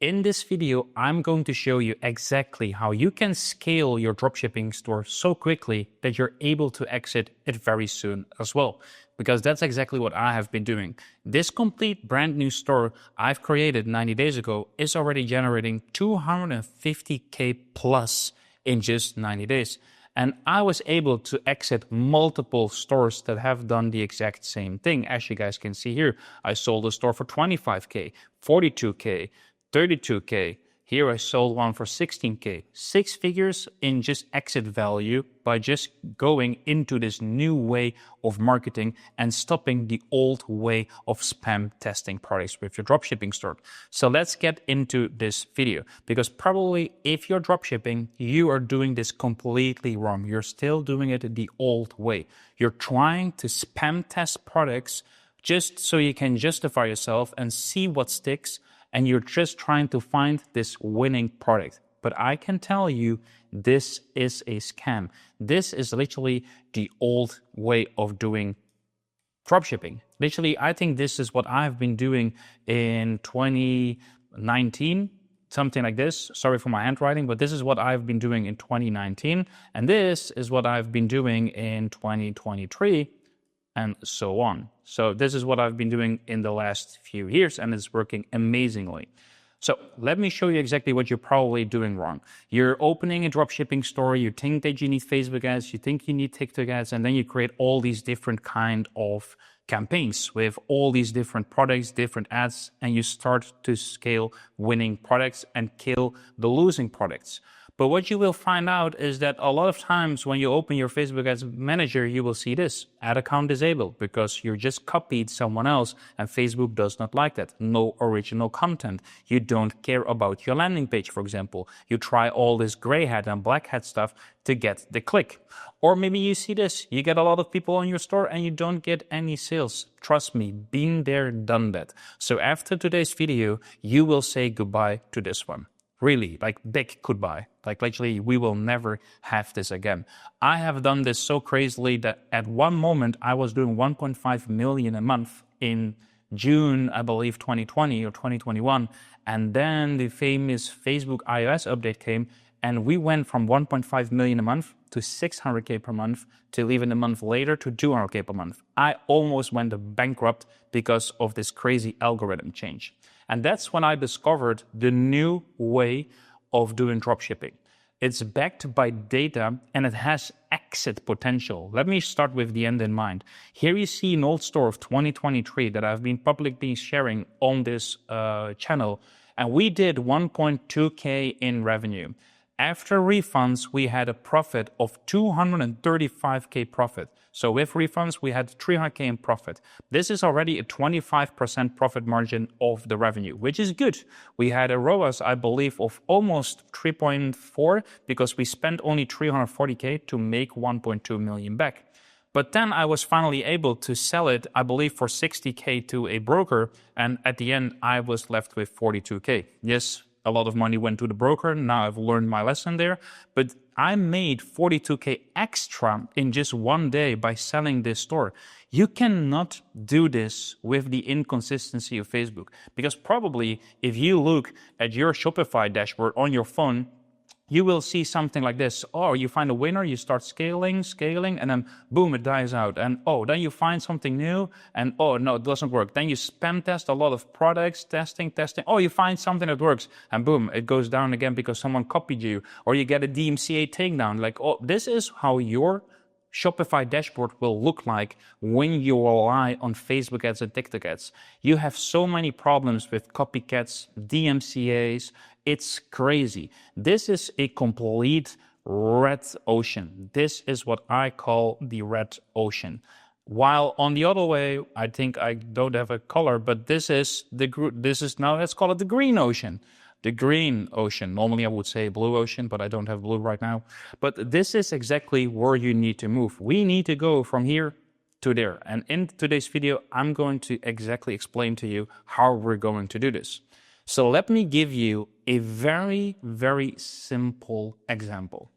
In this video, I'm going to show you exactly how you can scale your dropshipping store so quickly that you're able to exit it very soon as well. Because that's exactly what I have been doing. This complete brand new store I've created 90 days ago is already generating 250K plus in just 90 days. And I was able to exit multiple stores that have done the exact same thing. As you guys can see here, I sold a store for 25K, 42K, 32K. Here I sold one for 16K. 6 figures in just exit value by just going into this new way of marketing and stopping the old way of spam testing products with your dropshipping store. So let's get into this video, because probably if you're dropshipping, you are doing this completely wrong. You're still doing it the old way. You're trying to spam test products just so you can justify yourself and see what sticks, and you're just trying to find this winning product. But I can tell you, this is a scam. This is literally the old way of doing dropshipping. Literally, I think this is what I've been doing in 2019, something like this. Sorry for my handwriting, but this is what I've been doing in 2019. And this is what I've been doing in 2023. And so on. So this is what I've been doing in the last few years, and it's working amazingly. So let me show you exactly what you're probably doing wrong. You're opening a dropshipping store, you think that you need Facebook ads, you think you need TikTok ads, and then you create all these different kind of campaigns with all these different products, different ads, and you start to scale winning products and kill the losing products. But what you will find out is that a lot of times when you open your Facebook Ads Manager, you will see this, ad account disabled, because you just copied someone else and Facebook does not like that. No original content. You don't care about your landing page, for example. You try all this gray hat and black hat stuff to get the click. Or maybe you see this, you get a lot of people on your store and you don't get any sales. Trust me, been there, done that. So after today's video, you will say goodbye to this one. Really, like big goodbye. Like literally, we will never have this again. I have done this so crazily that at one moment I was doing 1.5 million a month in June, I believe 2020 or 2021. And then the famous Facebook iOS update came and we went from 1.5 million a month to 600K per month to even a month later to 200K per month. I almost went bankrupt because of this crazy algorithm change. And that's when I discovered the new way of doing dropshipping. It's backed by data and it has exit potential. Let me start with the end in mind. Here you see an old store of 2023 that I've been publicly sharing on this channel. And we did 1.2K in revenue. After refunds, we had a profit of 235K profit. So with refunds, we had 300K in profit. This is already a 25% profit margin of the revenue, which is good. We had a ROAS, I believe, of almost 3.4 because we spent only 340K to make 1.2 million back. But then I was finally able to sell it, I believe, for 60K to a broker. And at the end, I was left with 42K. Yes, a lot of money went to the broker. Now I've learned my lesson there. But I made 42K extra in just one day by selling this store. You cannot do this with the inconsistency of Facebook. Because probably if you look at your Shopify dashboard on your phone, you will see something like this. Oh, you find a winner, you start scaling, and then boom, it dies out. And oh, then you find something new, and oh, no, it doesn't work. Then you spam test a lot of products, testing. Oh, you find something that works, and boom, it goes down again because someone copied you. Or you get a DMCA takedown. Like, oh, this is how your Shopify dashboard will look like when you rely on Facebook ads and TikTok ads. You have so many problems with copycats, DMCAs. It's crazy. This is a complete red ocean. This is what I call the red ocean. While on the other way, I think I don't have a color, but this is now let's call it the green ocean. The green ocean. Normally I would say blue ocean, but I don't have blue right now. But this is exactly where you need to move. We need to go from here to there. And in today's video, I'm going to exactly explain to you how we're going to do this. So let me give you a very, very simple example.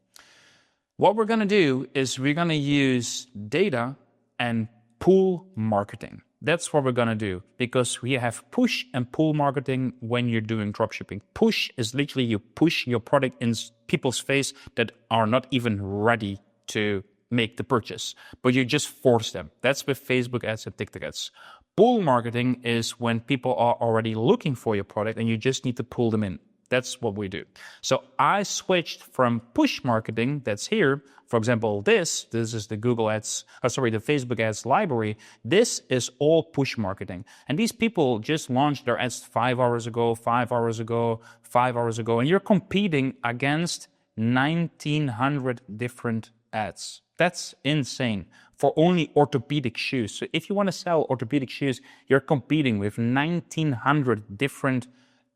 What we're going to do is we're going to use data and pool marketing. That's what we're going to do, because we have push and pull marketing when you're doing dropshipping. Push is literally you push your product in people's face that are not even ready to make the purchase, but you just force them. That's with Facebook ads and TikTok ads. Pull marketing is when people are already looking for your product and you just need to pull them in. That's what we do. So I switched from push marketing, that's here. For example, this is the the Facebook ads library. This is all push marketing. And these people just launched their ads 5 hours ago, 5 hours ago, 5 hours ago, and you're competing against 1,900 different ads. That's insane for only orthopedic shoes. So if you want to sell orthopedic shoes, you're competing with 1,900 different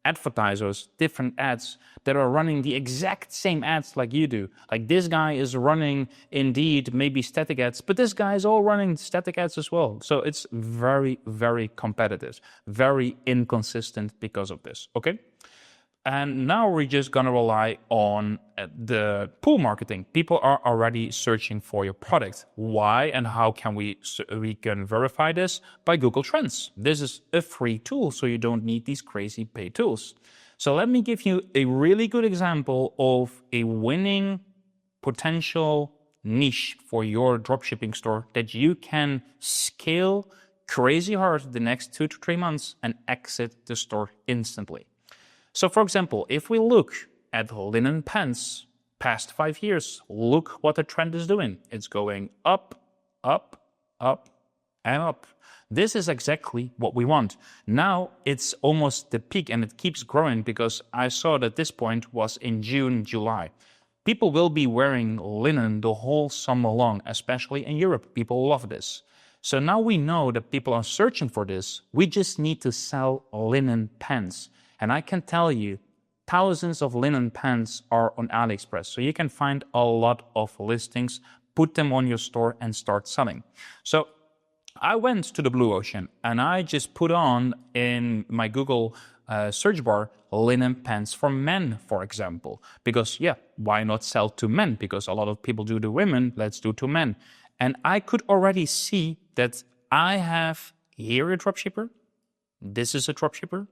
advertisers, different ads that are running the exact same ads like you do. Like this guy is running Indeed, maybe static ads, but this guy is all running static ads as well. So it's very, very competitive, very inconsistent because of this, okay? And now we're just going to rely on the pull marketing. People are already searching for your product. Why and how can we can verify this? By Google Trends. This is a free tool, so you don't need these crazy paid tools. So let me give you a really good example of a winning potential niche for your dropshipping store that you can scale crazy hard the next 2 to 3 months and exit the store instantly. So for example, if we look at linen pants past 5 years, look what the trend is doing. It's going up, up, up, and up. This is exactly what we want. Now it's almost the peak and it keeps growing because I saw that this point was in June, July. People will be wearing linen the whole summer long, especially in Europe. People love this. So now we know that people are searching for this. We just need to sell linen pants. And I can tell you, thousands of linen pants are on AliExpress. So you can find a lot of listings, put them on your store and start selling. So I went to the blue ocean and I just put on in my Google search bar linen pants for men, for example. Because why not sell to men? Because a lot of people do to women, let's do to men. And I could already see that I have here a dropshipper. This is a dropshipper.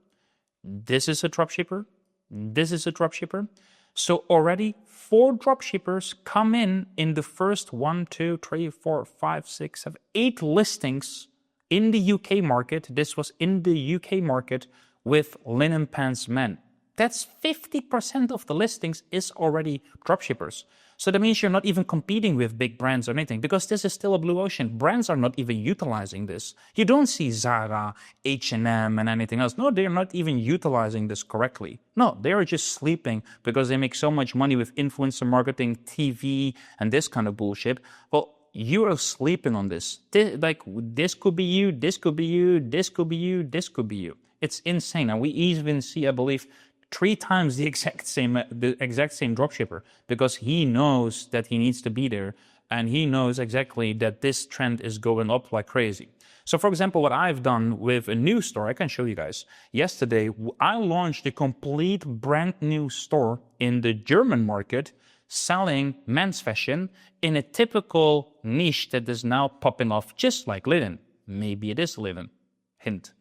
This is a dropshipper. This is a dropshipper. So already 4 dropshippers come in the first 1, 2, 3, 4, 5, 6, 7, 8 listings in the UK market. This was in the UK market with linen pants men. That's 50% of the listings is already dropshippers. So that means you're not even competing with big brands or anything because this is still a blue ocean. Brands are not even utilizing this. You don't see Zara, H&M and anything else. No, they're not even utilizing this correctly. No, they are just sleeping because they make so much money with influencer marketing, TV and this kind of bullshit. Well, you are sleeping on this. This could be you, this could be you, this could be you, this could be you. It's insane. And we even see, I believe, 3 times the exact same dropshipper because he knows that he needs to be there and he knows exactly that this trend is going up like crazy. So for example, what I've done with a new store, I can show you guys. Yesterday, I launched a complete brand new store in the German market selling men's fashion in a typical niche that is now popping off just like linen. Maybe it is linen. Hint.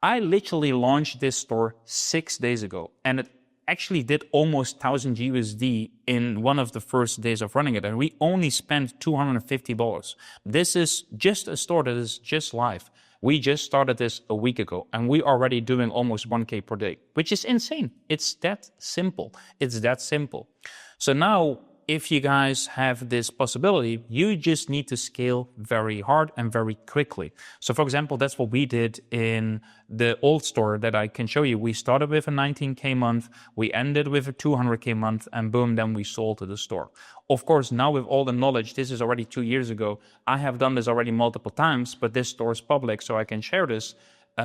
I literally launched this store 6 days ago and it actually did almost 1,000 USD in one of the first days of running it and we only spent $250. This is just a store that is just live. We just started this a week ago and we're already doing almost 1K per day, which is insane. It's that simple. It's that simple. So now, if you guys have this possibility, you just need to scale very hard and very quickly. So for example, that's what we did in the old store that I can show you. We started with a 19K month, we ended with a 200K month, and boom, then we sold to the store. Of course, now with all the knowledge, this is already 2 years ago. I have done this already multiple times, but this store is public, so I can share this.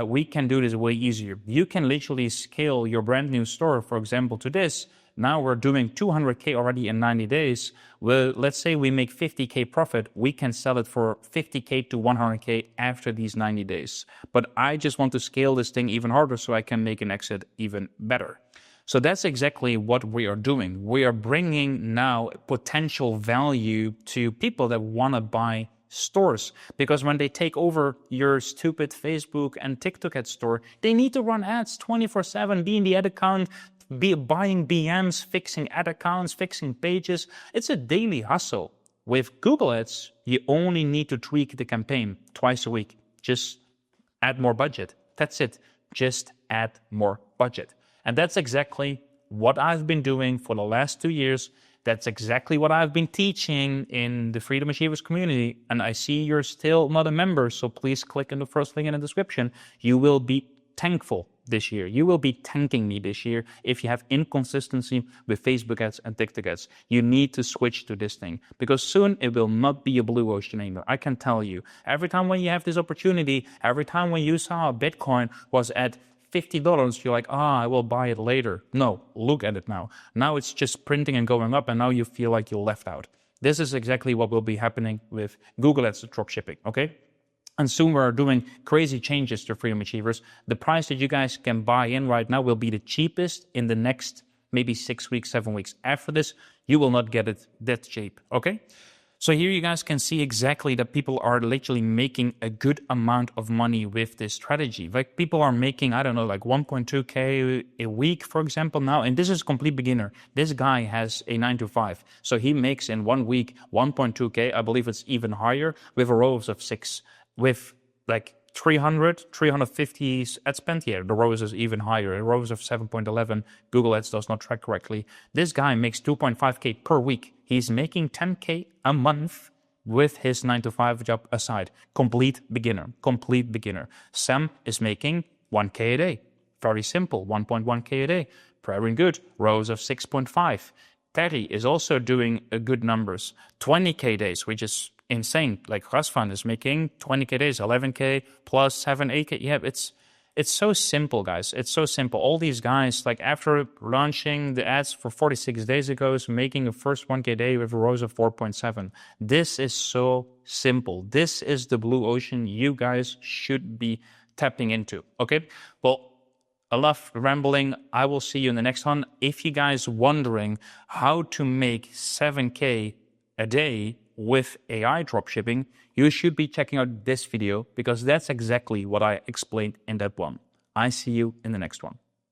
We can do this way easier. You can literally scale your brand new store, for example, to this. Now we're doing 200K already in 90 days. Well, let's say we make 50K profit. We can sell it for 50K to 100K after these 90 days. But I just want to scale this thing even harder so I can make an exit even better. So that's exactly what we are doing. We are bringing now potential value to people that want to buy stores. Because when they take over your stupid Facebook and TikTok ad store, they need to run ads 24/7, be in the ad account, be buying BMs, fixing ad accounts, fixing pages. It's a daily hustle. With Google Ads, you only need to tweak the campaign twice a week. Just add more budget. That's it. Just add more budget. And that's exactly what I've been doing for the last 2 years. That's exactly what I've been teaching in the Freedom Achievers community. And I see you're still not a member, so please click on the first link in the description. You will be thankful this year. You will be thanking me this year if you have inconsistency with Facebook ads and TikTok ads. You need to switch to this thing because soon it will not be a blue ocean anymore. I can tell you. Every time when you have this opportunity, every time when you saw Bitcoin was at $50, you're like, I will buy it later. No, look at it now. Now it's just printing and going up, and now you feel like you're left out. This is exactly what will be happening with Google Ads dropshipping, okay? And soon we're doing crazy changes to Freedom Achievers. The price that you guys can buy in right now will be the cheapest in the next maybe 6 weeks, 7 weeks. After this, you will not get it that cheap, okay? So here you guys can see exactly that people are literally making a good amount of money with this strategy. Like people are making, I don't know, like 1.2K a week, for example, now. And this is complete beginner. This guy has a 9 to 5. So he makes in 1 week 1.2K. I believe it's even higher with a ROAS of 6. With like 350 ad spend, the ROAS is even higher. A ROAS of 7.11. Google Ads does not track correctly. This guy makes 2.5K per week. He's making 10K a month with his 9 to 5 job aside. Complete beginner. Sam is making 1K a day. Very simple, 1.1K a day. Very good. ROAS of 6.5. Terry is also doing good numbers. 20K days, which is insane. Like Rasvan is making 20K days, 11K plus 7, 8K. Yeah, it's so simple, guys. It's so simple. All these guys, like after launching the ads for 46 days ago, is making a first 1K day with a ROAS of 4.7. This is so simple. This is the blue ocean you guys should be tapping into. Okay? Well, I love rambling. I will see you in the next one. If you guys wondering how to make 7K a day with AI dropshipping, you should be checking out this video because that's exactly what I explained in that one. I see you in the next one.